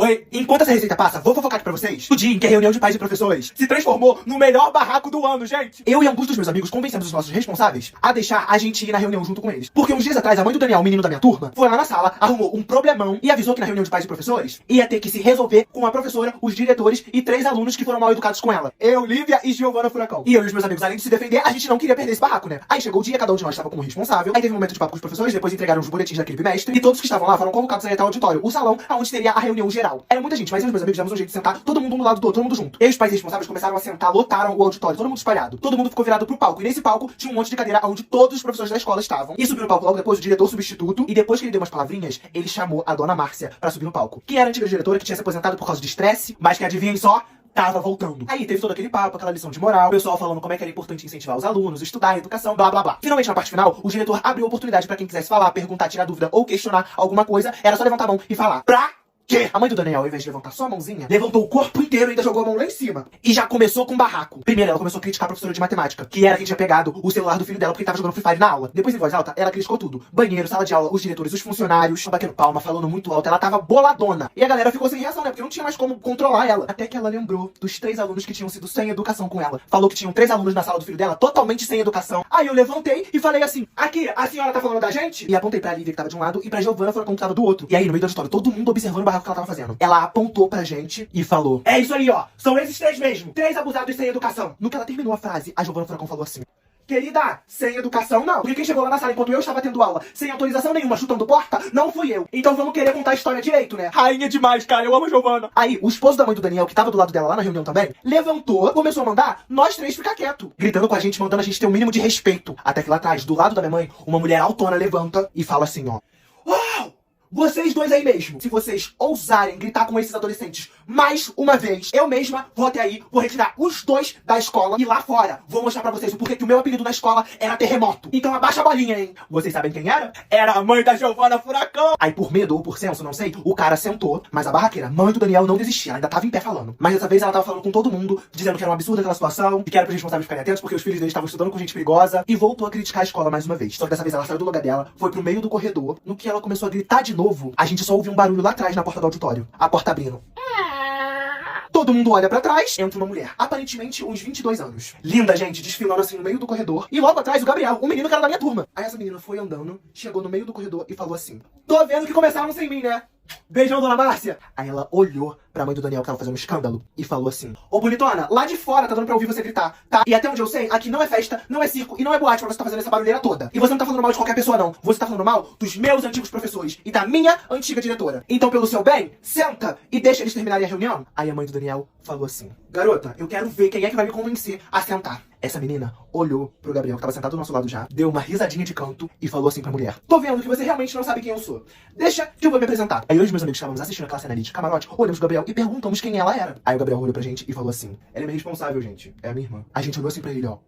Oi, enquanto essa receita passa, vou fofocar aqui pra vocês o dia em que a reunião de pais e professores se transformou no melhor barraco do ano, gente. Eu e alguns dos meus amigos convencemos os nossos responsáveis a deixar a gente ir na reunião junto com eles. Porque uns dias atrás, a mãe do Daniel, o menino da minha turma, foi lá na sala, arrumou um problemão e avisou que na reunião de pais e professores ia ter que se resolver com a professora, os diretores e 3 alunos que foram mal educados com ela. Eu, Lívia e Giovana Furacão. E eu e os meus amigos, além de se defender, a gente não queria perder esse barraco, né? Aí chegou o dia, cada um de nós estava com um responsável. Aí teve um momento de papo com os professores, depois entregaram os boletins daquele bimestre. E todos que estavam lá foram convocados a ir até o auditório, o salão, onde teria a reunião geral. Era muita gente, mas eu e meus amigos demos um jeito de sentar todo mundo um do lado do outro, todo mundo junto. E aí os pais responsáveis começaram a sentar, lotaram o auditório, todo mundo espalhado. Todo mundo ficou virado pro palco. E nesse palco tinha um monte de cadeira onde todos os professores da escola estavam. E subiu no palco logo depois o diretor substituto. E depois que ele deu umas palavrinhas, ele chamou a dona Márcia pra subir no palco. Que era a antiga diretora que tinha se aposentado por causa de estresse, mas que adivinhem só, tava voltando. Aí teve todo aquele papo, aquela lição de moral, o pessoal falando como é que era importante incentivar os alunos, estudar, educação, blá blá blá. Finalmente, na parte final, o diretor abriu oportunidade pra quem quisesse falar, perguntar, tirar dúvida ou questionar alguma coisa. Era só levantar a mão e falar. A mãe do Daniel, ao invés de levantar só a mãozinha, levantou o corpo inteiro e ainda jogou a mão lá em cima. E já começou com um barraco. Primeiro, ela começou a criticar a professora de matemática, que era quem tinha pegado o celular do filho dela porque tava jogando Free Fire na aula. Depois, em voz alta, ela criticou tudo. Banheiro, sala de aula, os diretores, os funcionários, batendo palma, falando muito alto. Ela tava boladona. E a galera ficou sem reação, né? Porque não tinha mais como controlar ela. Até que ela lembrou dos 3 alunos que tinham sido sem educação com ela. Falou que tinham 3 alunos na sala do filho dela totalmente sem educação. Aí eu levantei e falei assim: aqui, a senhora tá falando da gente? E apontei pra Lívia, que tava de um lado, e pra Giovana, que tava do outro. E aí, no meio da história, todo mundo observando o barraco que ela tava fazendo. Ela apontou pra gente e falou: é isso aí, ó, são esses 3 mesmo, 3 abusados sem educação. No que ela terminou a frase, a Giovana Furacão falou assim: querida, sem educação não. Porque quem chegou lá na sala enquanto eu estava tendo aula, sem autorização nenhuma, chutando porta, não fui eu. Então vamos querer contar a história direito, né? Rainha demais, cara, eu amo a Giovana. Aí, o esposo da mãe do Daniel, que tava do lado dela lá na reunião também, levantou, começou a mandar nós 3 ficar quieto. Gritando com a gente, mandando a gente ter um mínimo de respeito. Até que lá atrás, do lado da minha mãe, uma mulher autona levanta e fala assim, ó: uau! Vocês 2 aí mesmo, se vocês ousarem gritar com esses adolescentes mais uma vez, eu mesma vou até aí, vou retirar os 2 da escola e lá fora vou mostrar pra vocês o porquê que o meu apelido na escola era Terremoto. Então abaixa a bolinha, hein? Vocês sabem quem era? Era a mãe da Giovana Furacão. Aí por medo ou por senso, não sei, o cara sentou, mas a barraqueira, mãe do Daniel, não desistia, ela ainda tava em pé falando. Mas dessa vez ela tava falando com todo mundo, dizendo que era um absurdo aquela situação, que era pros responsáveis ficarem atentos porque os filhos deles estavam estudando com gente perigosa, e voltou a criticar a escola mais uma vez. Só que dessa vez ela saiu do lugar dela, foi pro meio do corredor. No que ela começou a gritar de novo, a gente só ouviu um barulho lá atrás na porta do auditório. A porta abrindo. Todo mundo olha pra trás, entra uma mulher, aparentemente uns 22 anos. Linda, gente, desfilando assim no meio do corredor. E logo atrás o Gabriel, um menino que era da minha turma. Aí essa menina foi andando, chegou no meio do corredor e falou assim: tô vendo que começaram sem mim, né? Beijão, dona Márcia. Aí ela olhou pra mãe do Daniel, que tava fazendo um escândalo, e falou assim: ô bonitona, lá de fora tá dando pra ouvir você gritar, tá? E até onde eu sei, aqui não é festa, não é circo e não é boate pra você tá fazendo essa barulheira toda. E você não tá falando mal de qualquer pessoa, não. Você tá falando mal dos meus antigos professores e da minha antiga diretora. Então, pelo seu bem, senta e deixa eles terminarem a reunião. Aí a mãe do Daniel falou assim: garota, eu quero ver quem é que vai me convencer a sentar. Essa menina olhou pro Gabriel, que tava sentado do nosso lado já, deu uma risadinha de canto e falou assim pra mulher: tô vendo que você realmente não sabe quem eu sou. Deixa que eu vou me apresentar. Aí eu e os meus amigos estávamos assistindo aquela cena ali de camarote, olhamos pro Gabriel e perguntamos quem ela era. Aí o Gabriel olhou pra gente e falou assim: ela é minha responsável, gente. É a minha irmã. A gente olhou assim pra ele, ó.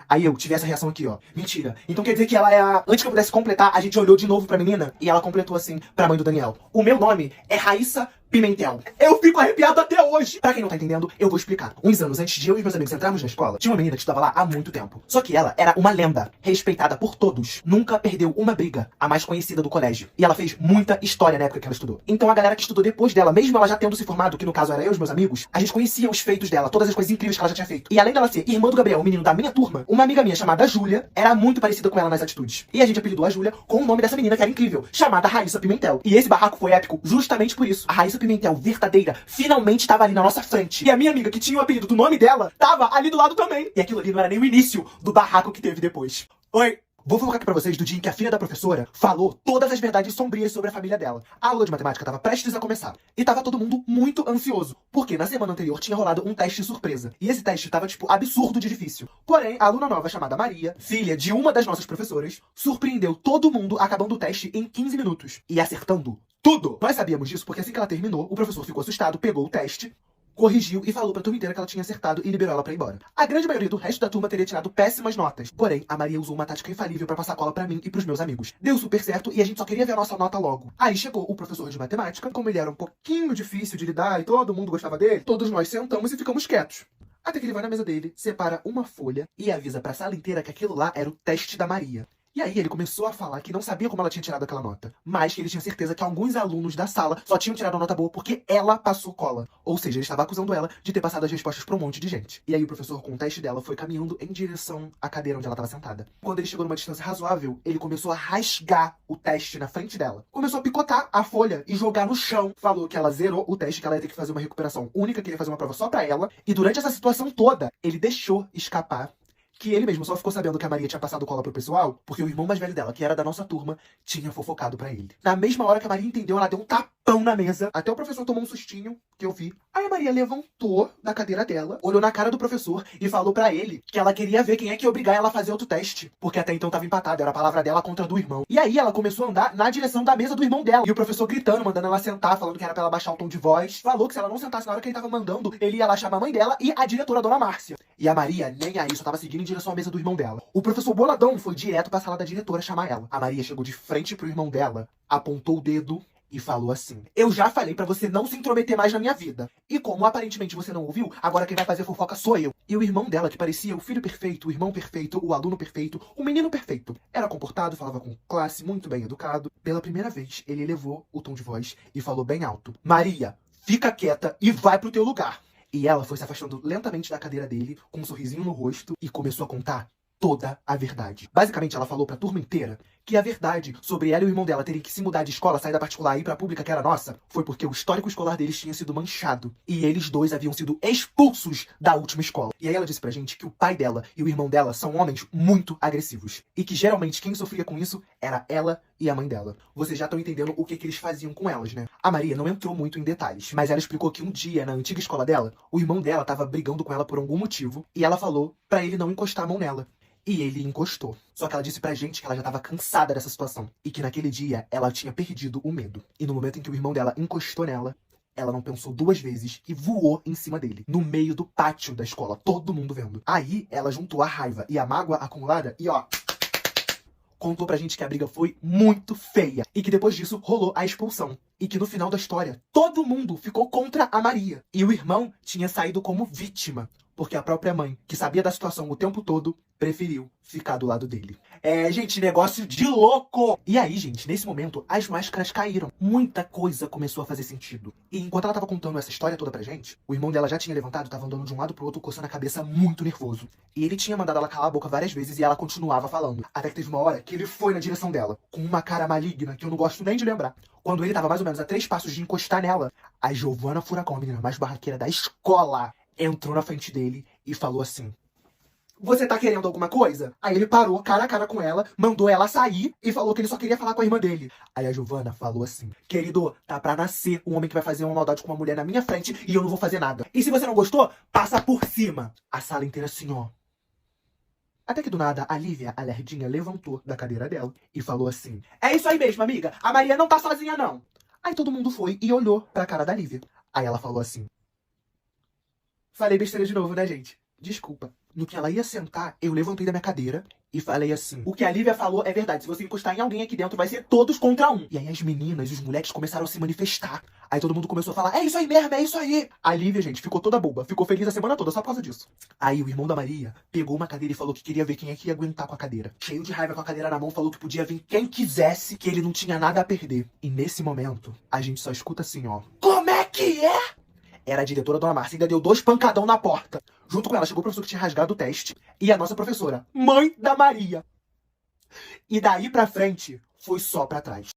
Aí eu tive essa reação aqui, ó. Mentira. Então quer dizer que ela é a... Antes que eu pudesse completar, a gente olhou de novo pra menina e ela completou assim pra mãe do Daniel: o meu nome é Raíssa Pimentel. Eu fico arrepiado até hoje. Pra quem não tá entendendo, eu vou explicar. Uns anos antes de eu e meus amigos entrarmos na escola, tinha uma menina que estudava lá há muito tempo. Só que ela era uma lenda, respeitada por todos. Nunca perdeu uma briga, a mais conhecida do colégio. E ela fez muita história na época que ela estudou. Então a galera que estudou depois dela, mesmo ela já tendo se formado, que no caso era eu e os meus amigos, a gente conhecia os feitos dela, todas as coisas incríveis que ela já tinha feito. E além dela ser irmã do Gabriel, o menino da minha turma, uma amiga minha chamada Júlia era muito parecida com ela nas atitudes. E a gente apelidou a Júlia com o nome dessa menina que era incrível, chamada Raíssa Pimentel. E esse barraco foi épico justamente por isso. A Raíssa Pimentel verdadeira finalmente estava ali na nossa frente. E a minha amiga, que tinha o apelido do nome dela, tava ali do lado também. E aquilo ali não era nem o início do barraco que teve depois. Oi! Vou focar aqui pra vocês do dia em que a filha da professora falou todas as verdades sombrias sobre a família dela. A aula de matemática tava prestes a começar. E tava todo mundo muito ansioso. Porque na semana anterior tinha rolado um teste surpresa. E esse teste tava, tipo, absurdo de difícil. Porém, a aluna nova chamada Maria, filha de uma das nossas professoras, surpreendeu todo mundo acabando o teste em 15 minutos. E acertando tudo! Nós sabíamos disso porque assim que ela terminou, o professor ficou assustado, pegou o teste, corrigiu e falou pra turma inteira que ela tinha acertado e liberou ela pra ir embora. A grande maioria do resto da turma teria tirado péssimas notas. Porém, a Maria usou uma tática infalível pra passar cola pra mim e pros meus amigos. Deu super certo e a gente só queria ver a nossa nota logo. Aí chegou o professor de matemática. Como ele era um pouquinho difícil de lidar e todo mundo gostava dele, todos nós sentamos e ficamos quietos. Até que ele vai na mesa dele, separa uma folha e avisa pra sala inteira que aquilo lá era o teste da Maria. E aí ele começou a falar que não sabia como ela tinha tirado aquela nota, mas que ele tinha certeza que alguns alunos da sala só tinham tirado a nota boa porque ela passou cola. Ou seja, ele estava acusando ela de ter passado as respostas pra um monte de gente. E aí o professor, com o teste dela, foi caminhando em direção à cadeira onde ela estava sentada. Quando ele chegou numa distância razoável, ele começou a rasgar o teste na frente dela. Começou a picotar a folha e jogar no chão. Falou que ela zerou o teste, que ela ia ter que fazer uma recuperação única, que ele ia fazer uma prova só pra ela. E durante essa situação toda, ele deixou escapar que ele mesmo só ficou sabendo que a Maria tinha passado cola pro pessoal porque o irmão mais velho dela, que era da nossa turma, tinha fofocado pra ele. Na mesma hora que a Maria entendeu, ela deu um tapão na mesa. Até o professor tomou um sustinho, que eu vi. Aí a Maria levantou da cadeira dela, olhou na cara do professor e falou pra ele que ela queria ver quem é que ia obrigar ela a fazer outro teste. Porque até então tava empatado, era a palavra dela contra a do irmão. E aí ela começou a andar na direção da mesa do irmão dela. E o professor gritando, mandando ela sentar, falando que era pra ela baixar o tom de voz. Falou que se ela não sentasse na hora que ele tava mandando, ele ia lá chamar a mãe dela e a diretora, a dona Márcia. E a Maria nem aí, só tava seguindo em direção à mesa do irmão dela. O professor boladão foi direto pra sala da diretora chamar ela. A Maria chegou de frente pro irmão dela, apontou o dedo e falou assim: eu já falei pra você não se intrometer mais na minha vida. E como aparentemente você não ouviu, agora quem vai fazer fofoca sou eu. E o irmão dela, que parecia o filho perfeito, o irmão perfeito, o aluno perfeito, o menino perfeito. Era comportado, falava com classe, muito bem educado. Pela primeira vez, ele elevou o tom de voz e falou bem alto: Maria, fica quieta e vai pro teu lugar. E ela foi se afastando lentamente da cadeira dele, com um sorrisinho no rosto, e começou a contar toda a verdade. Basicamente, ela falou pra turma inteira que a verdade sobre ela e o irmão dela terem que se mudar de escola, sair da particular e ir pra pública, que era nossa, foi porque o histórico escolar deles tinha sido manchado. E eles dois haviam sido expulsos da última escola. E aí ela disse pra gente que o pai dela e o irmão dela são homens muito agressivos. E que geralmente quem sofria com isso era ela e a mãe dela. Vocês já estão entendendo o que eles faziam com elas, né? A Maria não entrou muito em detalhes, mas ela explicou que um dia, na antiga escola dela, o irmão dela tava brigando com ela por algum motivo, e ela falou pra ele não encostar a mão nela. E ele encostou. Só que ela disse pra gente que ela já tava cansada dessa situação. E que naquele dia ela tinha perdido o medo. E no momento em que o irmão dela encostou nela, ela não pensou duas vezes e voou em cima dele. No meio do pátio da escola, todo mundo vendo. Aí ela juntou a raiva e a mágoa acumulada e ó, contou pra gente que a briga foi muito feia. E que depois disso rolou a expulsão. E que no final da história, todo mundo ficou contra a Maria. E o irmão tinha saído como vítima. Porque a própria mãe, que sabia da situação o tempo todo, preferiu ficar do lado dele. É, gente, negócio de louco! E aí, gente, nesse momento, as máscaras caíram. Muita coisa começou a fazer sentido. E enquanto ela tava contando essa história toda pra gente, o irmão dela já tinha levantado, tava andando de um lado pro outro, coçando a cabeça muito nervoso. E ele tinha mandado ela calar a boca várias vezes e ela continuava falando. Até que teve uma hora que ele foi na direção dela, com uma cara maligna que eu não gosto nem de lembrar. Quando ele tava mais ou menos a 3 passos de encostar nela, a Giovana Furacão, a menina mais barraqueira da escola, entrou na frente dele e falou assim: você tá querendo alguma coisa? Aí ele parou cara a cara com ela, mandou ela sair e falou que ele só queria falar com a irmã dele. Aí a Giovana falou assim: querido, tá pra nascer um homem que vai fazer uma maldade com uma mulher na minha frente e eu não vou fazer nada. E se você não gostou, passa por cima. A sala inteira assim, ó. Até que do nada, a Lívia, a lerdinha, levantou da cadeira dela e falou assim: é isso aí mesmo, amiga, a Maria não tá sozinha não. Aí todo mundo foi e olhou pra cara da Lívia. Aí ela falou assim: falei besteira de novo, né, gente? Desculpa. No que ela ia sentar, eu levantei da minha cadeira e falei assim: o que a Lívia falou é verdade. Se você encostar em alguém aqui dentro, vai ser todos contra um. E aí as meninas e os moleques começaram a se manifestar. Aí todo mundo começou a falar: é isso aí mesmo, é isso aí. A Lívia, gente, ficou toda boba. Ficou feliz a semana toda só por causa disso. Aí o irmão da Maria pegou uma cadeira e falou que queria ver quem é que ia aguentar com a cadeira. Cheio de raiva com a cadeira na mão, falou que podia vir quem quisesse, que ele não tinha nada a perder. E nesse momento, a gente só escuta assim, ó: como é que é? Era a diretora, Dona Márcia, ainda deu 2 pancadão na porta. Junto com ela chegou o professor que tinha rasgado o teste e a nossa professora, mãe da Maria. E daí pra frente, foi só pra trás.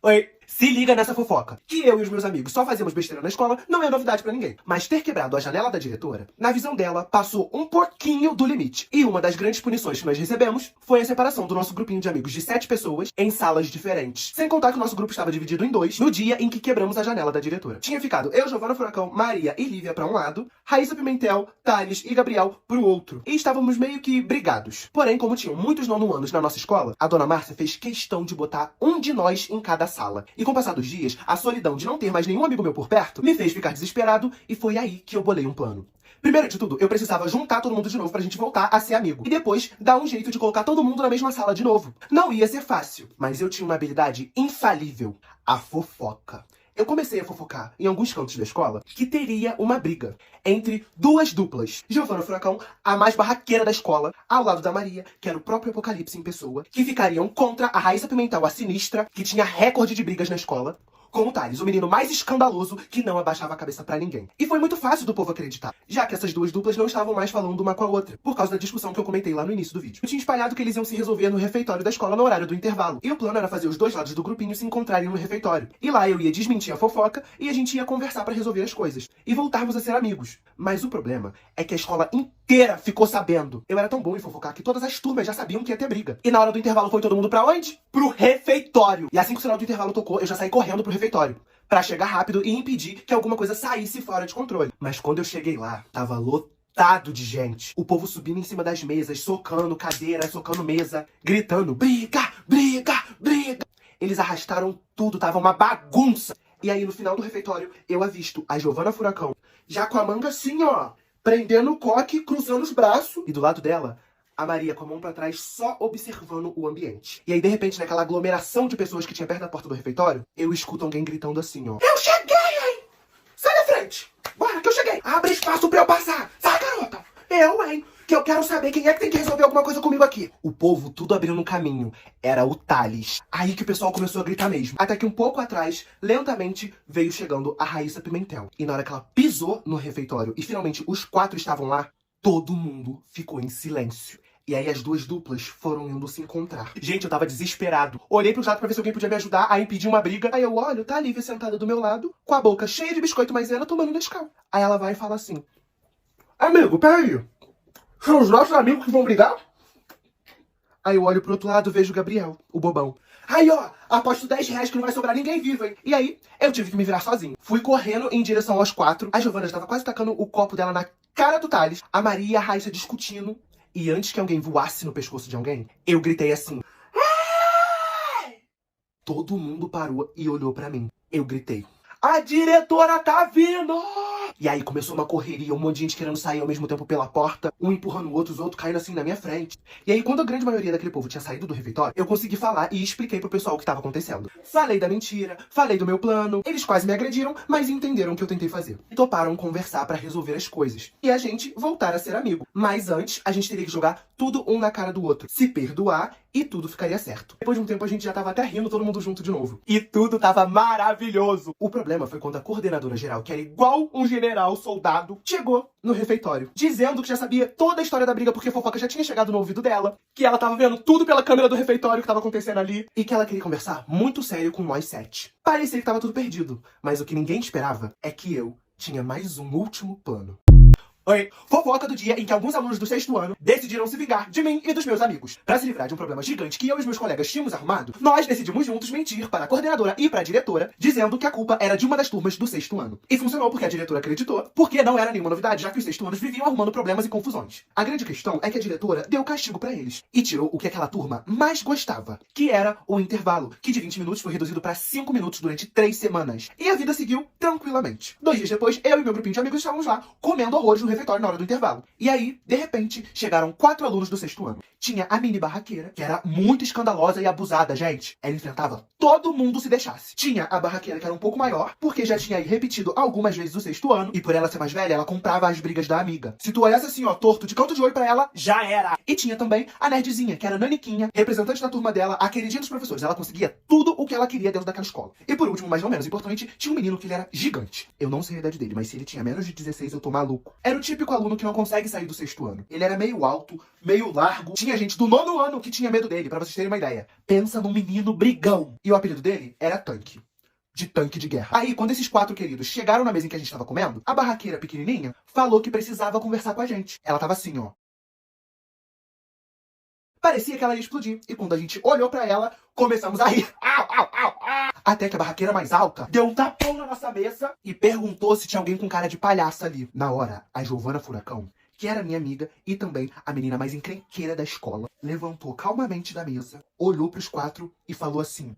Oi, se liga nessa fofoca. Que eu e os meus amigos só fazíamos besteira na escola não é novidade pra ninguém. Mas ter quebrado a janela da diretora, na visão dela, passou um pouquinho do limite. E uma das grandes punições que nós recebemos foi a separação do nosso grupinho de amigos de 7 pessoas em salas diferentes. Sem contar que o nosso grupo estava dividido em 2 no dia em que quebramos a janela da diretora. Tinha ficado eu, Giovana Furacão, Maria e Lívia pra um lado, Raíssa Pimentel, Thales e Gabriel pro outro. E estávamos meio que brigados. Porém, como tinham muitos nono-anos na nossa escola, a Dona Márcia fez questão de botar um de nós em cada sala. E com o passar dos dias, a solidão de não ter mais nenhum amigo meu por perto me fez ficar desesperado e foi aí que eu bolei um plano. Primeiro de tudo, eu precisava juntar todo mundo de novo pra gente voltar a ser amigo. E depois, dar um jeito de colocar todo mundo na mesma sala de novo. Não ia ser fácil, mas eu tinha uma habilidade infalível: a fofoca. eu comecei a fofocar em alguns cantos da escola que teria uma briga entre duas duplas. Giovana Furacão, a mais barraqueira da escola, ao lado da Maria, que era o próprio Apocalipse em pessoa, que ficariam contra a Raíssa Pimentel, a sinistra, que tinha recorde de brigas na escola, com o Thales, o menino mais escandaloso que não abaixava a cabeça pra ninguém. E foi muito fácil do povo acreditar, já que essas duas duplas não estavam mais falando uma com a outra, por causa da discussão que eu comentei lá no início do vídeo. Eu tinha espalhado que eles iam se resolver no refeitório da escola no horário do intervalo, e o plano era fazer os dois lados do grupinho se encontrarem no refeitório. E lá eu ia desmentir a fofoca e a gente ia conversar pra resolver as coisas, e voltarmos a ser amigos. Mas o problema é que a escola inteira ficou sabendo. Eu era tão bom em fofocar que todas as turmas já sabiam que ia ter briga. E na hora do intervalo foi todo mundo pra onde? Pro refeitório. E assim que o sinal do intervalo tocou, eu já saí correndo pro refeitório, pra chegar rápido e impedir que alguma coisa saísse fora de controle. Mas quando eu cheguei lá, tava lotado de gente. O povo subindo em cima das mesas, socando cadeira, socando mesa, gritando: briga, briga, briga. Eles arrastaram tudo, tava uma bagunça. E aí no final do refeitório, eu avisto a Giovana Furacão, já com a manga assim, ó, prendendo o coque, cruzando os braços. E do lado dela, a Maria com a mão pra trás, só observando o ambiente. E aí, de repente, naquela aglomeração de pessoas que tinha perto da porta do refeitório, eu escuto alguém gritando assim, ó: eu cheguei, hein? Sai da frente! Bora, que eu cheguei! Abre espaço pra eu passar! Sai, garota! Eu, hein? Que eu quero saber quem é que tem que resolver alguma coisa comigo aqui. O povo tudo abrindo no caminho. Era o Thales. Aí que o pessoal começou a gritar mesmo. Até que um pouco atrás, lentamente, veio chegando a Raíssa Pimentel. E na hora que ela pisou no refeitório e finalmente os quatro estavam lá, todo mundo ficou em silêncio. E aí as duas duplas foram indo se encontrar. Gente, eu tava desesperado. Olhei pro lado pra ver se alguém podia me ajudar a impedir uma briga. Aí eu olho, tá a Lívia sentada do meu lado, com a boca cheia de biscoito maisena, tomando Nescau. Aí ela vai e fala assim: amigo, peraí. São os nossos amigos que vão brigar? Aí eu olho pro outro lado e vejo o Gabriel, o bobão. Aí, ó, aposto 10 reais que não vai sobrar ninguém vivo, hein? E aí, eu tive que me virar sozinho. Fui correndo em direção aos quatro. A Giovana estava quase tacando o copo dela na cara do Thales. A Maria e a Raíssa discutindo. E antes que alguém voasse no pescoço de alguém, eu gritei assim: ai! Todo mundo parou e olhou pra mim. Eu gritei: a diretora tá vindo! E aí começou uma correria, um monte de gente querendo sair ao mesmo tempo pela porta, um empurrando o outro, os outros caindo assim na minha frente. E aí quando a grande maioria daquele povo tinha saído do refeitório, eu consegui falar e expliquei pro pessoal o que estava acontecendo. Falei da mentira, falei do meu plano, eles quase me agrediram, mas entenderam o que eu tentei fazer. E toparam conversar pra resolver as coisas. E a gente voltar a ser amigo. Mas antes, a gente teria que jogar tudo um na cara do outro, se perdoar e tudo ficaria certo. Depois de um tempo a gente já tava até rindo todo mundo junto de novo. E tudo tava maravilhoso. O problema foi quando a coordenadora geral, que era igual um general soldado, chegou no refeitório, dizendo que já sabia toda a história da briga, porque a fofoca já tinha chegado no ouvido dela, que ela tava vendo tudo pela câmera do refeitório que tava acontecendo ali, e que ela queria conversar muito sério com nós 7. Parecia que tava tudo perdido, mas o que ninguém esperava é que eu tinha mais um último plano. Oi, fofoca do dia em que alguns alunos do 6º ano decidiram se vingar de mim e dos meus amigos. Pra se livrar de um problema gigante que eu e os meus colegas tínhamos arrumado, nós decidimos juntos mentir para a coordenadora e para a diretora, dizendo que a culpa era de uma das turmas do 6º ano. E funcionou porque a diretora acreditou, porque não era nenhuma novidade, já que os 6º anos viviam arrumando problemas e confusões. A grande questão é que a diretora deu castigo pra eles e tirou o que aquela turma mais gostava, que era o intervalo, que de 20 minutos foi reduzido pra 5 minutos durante 3 semanas. E a vida seguiu tranquilamente. 2 dias depois, eu e meu grupinho de amigos estávamos lá, comendo horrores no refeitório na hora do intervalo. E aí, de repente, chegaram 4 alunos do 6º ano. Tinha a mini barraqueira, que era muito escandalosa e abusada, gente. Ela enfrentava todo mundo se deixasse. Tinha a barraqueira, que era um pouco maior, porque já tinha aí repetido algumas vezes o 6º ano, e por ela ser mais velha, ela comprava as brigas da amiga. Se tu olhasse assim, ó, torto de canto de olho pra ela, já era. E tinha também a nerdzinha, que era a Naniquinha, representante da turma dela, a queridinha dos professores. Ela conseguia tudo o que ela queria dentro daquela escola. E por último, mas não menos importante, tinha um menino que ele era gigante. Eu não sei a idade dele, mas se ele tinha menos de 16, eu tô maluco. Era o típico aluno que não consegue sair do 6º ano. Ele era meio alto, meio largo. Tinha gente do 9º ano que tinha medo dele, pra vocês terem uma ideia. Pensa num menino brigão. E o apelido dele era Tanque. De tanque de guerra. Aí, quando esses 4 queridos chegaram na mesa em que a gente tava comendo, a barraqueira pequenininha falou que precisava conversar com a gente. Ela tava assim, ó. Parecia que ela ia explodir. E quando a gente olhou pra ela, começamos a rir. Au, au, au, au. Até que a barraqueira mais alta deu um tapão na nossa mesa e perguntou se tinha alguém com cara de palhaça ali. Na hora, a Giovana Furacão, que era minha amiga e também a menina mais encrenqueira da escola, levantou calmamente da mesa, olhou pros 4 e falou assim: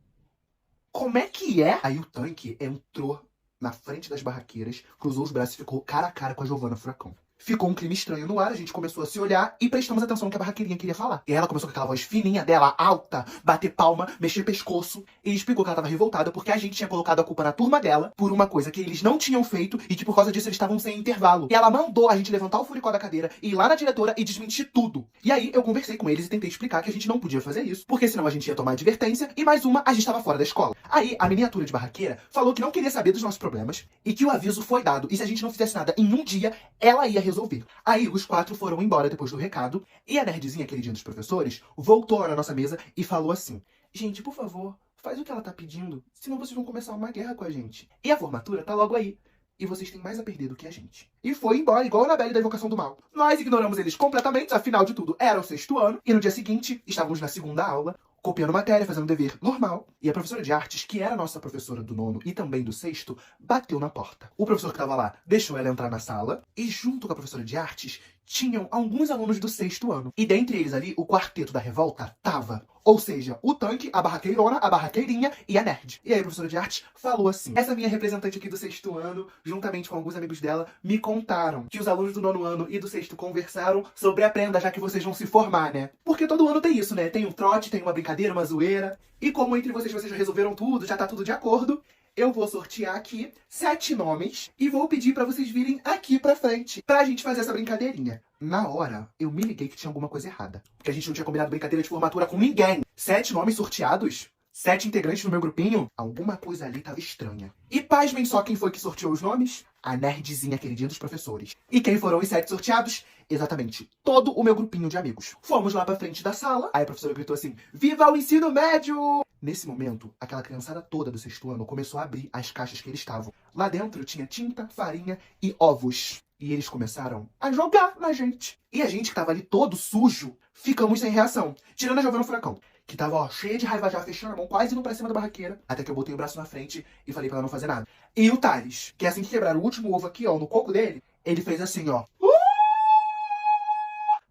como é que é? Aí o Tanque entrou na frente das barraqueiras, cruzou os braços e ficou cara a cara com a Giovana Furacão. Ficou um clima estranho no ar, a gente começou a se olhar e prestamos atenção no que a barraqueirinha queria falar. E ela começou com aquela voz fininha dela, alta, bater palma, mexer pescoço, e explicou que ela tava revoltada porque a gente tinha colocado a culpa na turma dela por uma coisa que eles não tinham feito e que por causa disso eles estavam sem intervalo. E ela mandou a gente levantar o furicó da cadeira e ir lá na diretora e desmentir tudo. E aí eu conversei com eles e tentei explicar que a gente não podia fazer isso, porque senão a gente ia tomar advertência e mais uma, a gente tava fora da escola. Aí a miniatura de barraqueira falou que não queria saber dos nossos problemas e que o aviso foi dado e se a gente não fizesse nada em um dia, ela ia resolver. Aí os 4 foram embora depois do recado e a nerdzinha, queridinha dos professores, voltou na nossa mesa e falou assim: gente, por favor, faz o que ela tá pedindo, senão vocês vão começar uma guerra com a gente. E a formatura tá logo aí. E vocês têm mais a perder do que a gente. E foi embora, igual a Annabelle da Invocação do Mal. Nós ignoramos eles completamente, afinal de tudo, era o 6º ano. E no dia seguinte, estávamos na 2ª aula, copiando matéria, fazendo dever normal. E a professora de artes, que era a nossa professora do 9º e também do 6º, bateu na porta. O professor que estava lá deixou ela entrar na sala. E junto com a professora de artes, tinham alguns alunos do 6º ano. E dentre eles ali, o quarteto da revolta tava. Ou seja, o tanque, a barraqueirona, a barraqueirinha e a nerd. E aí a professora de arte falou assim: essa minha representante aqui do 6º ano, juntamente com alguns amigos dela, me contaram que os alunos do 9º ano e do 6º conversaram sobre a prenda, já que vocês vão se formar, né? Porque todo ano tem isso, né? Tem um trote, tem uma brincadeira, uma zoeira. E como entre vocês já resolveram tudo, já tá tudo de acordo, eu vou sortear aqui 7 nomes e vou pedir pra vocês virem aqui pra frente pra gente fazer essa brincadeirinha. Na hora, eu me liguei que tinha alguma coisa errada. Porque a gente não tinha combinado brincadeira de formatura com ninguém. 7 nomes sorteados? 7 integrantes no meu grupinho? Alguma coisa ali tava estranha. E pasmem só quem foi que sorteou os nomes? A nerdzinha queridinha dos professores. E quem foram os 7 sorteados? Exatamente, todo o meu grupinho de amigos. Fomos lá pra frente da sala, aí a professora gritou assim: viva o ensino médio! Nesse momento, aquela criançada toda do 6º ano começou a abrir as caixas que eles estavam. Lá dentro tinha tinta, farinha e ovos. E eles começaram a jogar na gente. E a gente que tava ali todo sujo, ficamos sem reação. Tirando a Giovana Furacão, que tava, ó, cheia de raiva já, fechando a mão, quase indo pra cima da barraqueira. Até que eu botei o braço na frente e falei pra ela não fazer nada. E o Thales, que assim que quebraram o último ovo aqui, ó, no coco dele, ele fez assim, ó.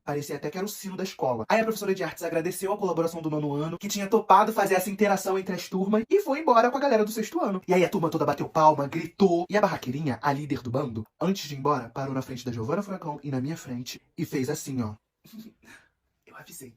Parecia até que era o sino da escola. Aí a professora de artes agradeceu a colaboração do 9º ano, que tinha topado fazer essa interação entre as turmas, e foi embora com a galera do 6º ano. E aí a turma toda bateu palma, gritou. E a barraqueirinha, a líder do bando, antes de ir embora, parou na frente da Giovana Furacão e na minha frente, e fez assim, ó. Eu avisei.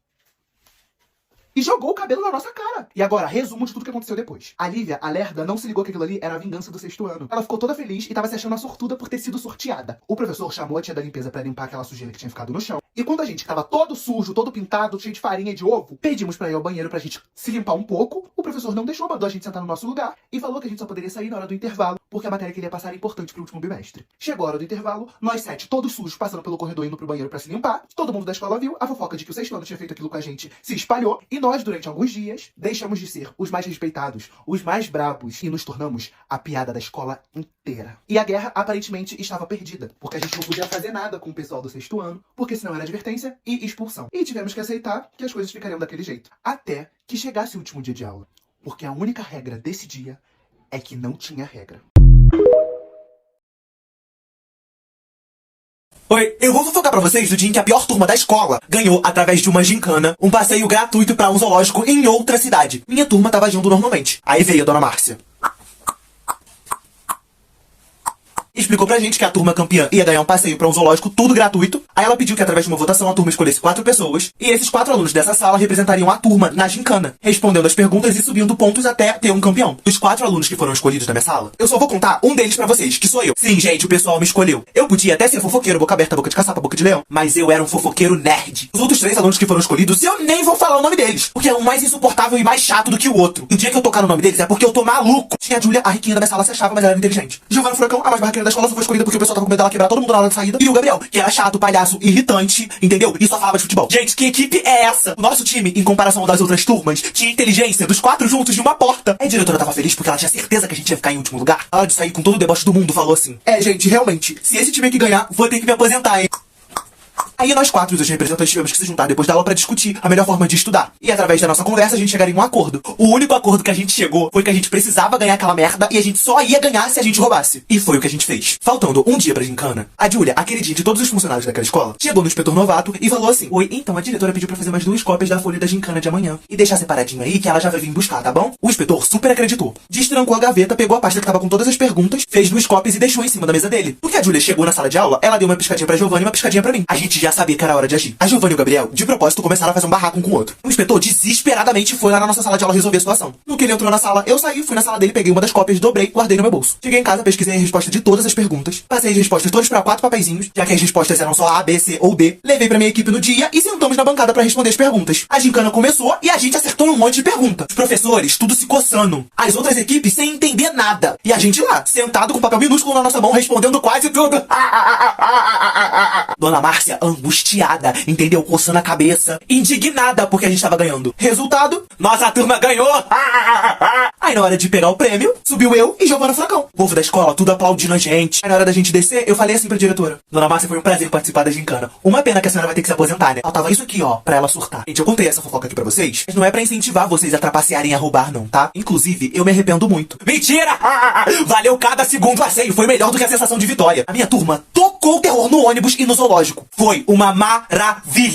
E jogou o cabelo na nossa cara. E agora, resumo de tudo que aconteceu depois. A Lívia, a lerda, não se ligou que aquilo ali era a vingança do 6º ano. Ela ficou toda feliz e tava se achando uma sortuda por ter sido sorteada. O professor chamou a tia da limpeza pra limpar aquela sujeira que tinha ficado no chão. E quando a gente tava todo sujo, todo pintado, cheio de farinha e de ovo, pedimos pra ir ao banheiro pra gente se limpar um pouco. O professor não deixou, mandou a gente sentar no nosso lugar e falou que a gente só poderia sair na hora do intervalo, porque a matéria que ele ia passar era importante pro último bimestre. Chegou a hora do intervalo, nós 7, todos sujos, passando pelo corredor indo pro banheiro pra se limpar. Todo mundo da escola viu, a fofoca de que o 6º ano tinha feito aquilo com a gente se espalhou, e nós, durante alguns dias, deixamos de ser os mais respeitados, os mais brabos, e nos tornamos a piada da escola inteira. E a guerra, aparentemente, estava perdida, porque a gente não podia fazer nada com o pessoal do 6º ano, porque senão era advertência e expulsão. E tivemos que aceitar que as coisas ficariam daquele jeito. Até que chegasse o último dia de aula. Porque a única regra desse dia é que não tinha regra. Oi, eu vou fofocar pra vocês do dia em que a pior turma da escola ganhou, através de uma gincana, um passeio gratuito pra um zoológico em outra cidade. Minha turma tava agindo normalmente. Aí veio a dona Márcia. Explicou pra gente que a turma campeã ia ganhar um passeio pra um zoológico, tudo gratuito. Aí ela pediu que através de uma votação a turma escolhesse 4 pessoas. E esses 4 alunos dessa sala representariam a turma na gincana, respondendo as perguntas e subindo pontos até ter um campeão. Dos 4 alunos que foram escolhidos na minha sala, eu só vou contar um deles pra vocês, que sou eu. Sim, gente, o pessoal me escolheu. Eu podia até ser fofoqueiro, boca aberta, boca de caçapa, boca de leão, mas eu era um fofoqueiro nerd. Os outros 3 alunos que foram escolhidos, eu nem vou falar o nome deles, porque é um mais insuportável e mais chato do que o outro. O dia que eu tocar no nome deles é porque eu tô maluco. Tinha a Júlia, a riquinha da minha sala, se achava, mas ela era inteligente. Giovana Furacão, a mais barraqueira da escola, só foi escolhida porque o pessoal tava com medo dela quebrar todo mundo na hora da saída. E o Gabriel, que era chato, palhaço, irritante, entendeu? E só falava de futebol. Gente, que equipe é essa? O nosso time, em comparação ao das outras turmas, tinha inteligência dos 4 juntos de uma porta. A diretora tava feliz porque ela tinha certeza que a gente ia ficar em último lugar. Ela de sair com todo o deboche do mundo falou assim: gente, realmente, se esse time aqui ganhar, vou ter que me aposentar, hein? Aí nós quatro, os representantes, tivemos que se juntar depois da aula pra discutir a melhor forma de estudar. E através da nossa conversa, a gente chegaria em um acordo. O único acordo que a gente chegou foi que a gente precisava ganhar aquela merda e a gente só ia ganhar se a gente roubasse. E foi o que a gente fez. Faltando um dia pra gincana, a Júlia, a queridinha de todos os funcionários daquela escola, chegou no inspetor novato e falou assim: oi, então a diretora pediu pra fazer mais 2 cópias da folha da gincana de amanhã. E deixar separadinho aí que ela já vai vir buscar, tá bom? O inspetor super acreditou. Destrancou a gaveta, pegou a pasta que tava com todas as perguntas, fez 2 cópias e deixou em cima da mesa dele. Porque a Júlia chegou na sala de aula, ela deu uma piscadinha pra Giovanna e uma piscadinha pra mim. A gente já sabia que era hora de agir. A Giovanna e o Gabriel, de propósito, começaram a fazer um barraco um com o outro. O inspetor desesperadamente foi lá na nossa sala de aula resolver a situação. No que ele entrou na sala, eu saí, fui na sala dele, peguei uma das cópias, dobrei, guardei no meu bolso. Cheguei em casa, pesquisei a resposta de todas as perguntas, passei as respostas todas pra 4 papeizinhos, já que as respostas eram só A, B, C ou D. Levei pra minha equipe no dia e sentamos na bancada pra responder as perguntas. A gincana começou e a gente acertou um monte de perguntas. Os professores, tudo se coçando. As outras equipes sem entender nada. E a gente lá, sentado com papel minúsculo na nossa mão, respondendo quase tudo. Dona Márcia, angustiada, entendeu? Coçando a cabeça, indignada porque a gente tava ganhando. Resultado, nossa turma ganhou! Aí na hora de pegar o prêmio, subiu eu e Giovanna Fracão. O povo da escola, tudo aplaudindo a gente. Aí na hora da gente descer, eu falei assim pra diretora: Dona Márcia, foi um prazer participar da gincana. Uma pena que a senhora vai ter que se aposentar, né? Faltava isso aqui, ó, pra ela surtar. Gente, eu contei essa fofoca aqui pra vocês, mas não é pra incentivar vocês a trapacearem a roubar, não, tá? Inclusive, eu me arrependo muito. Mentira! Valeu cada segundo passeio, foi melhor do que a sensação de vitória. A minha turma tocou o terror no ônibus e no zoológico. Foi uma maravilha!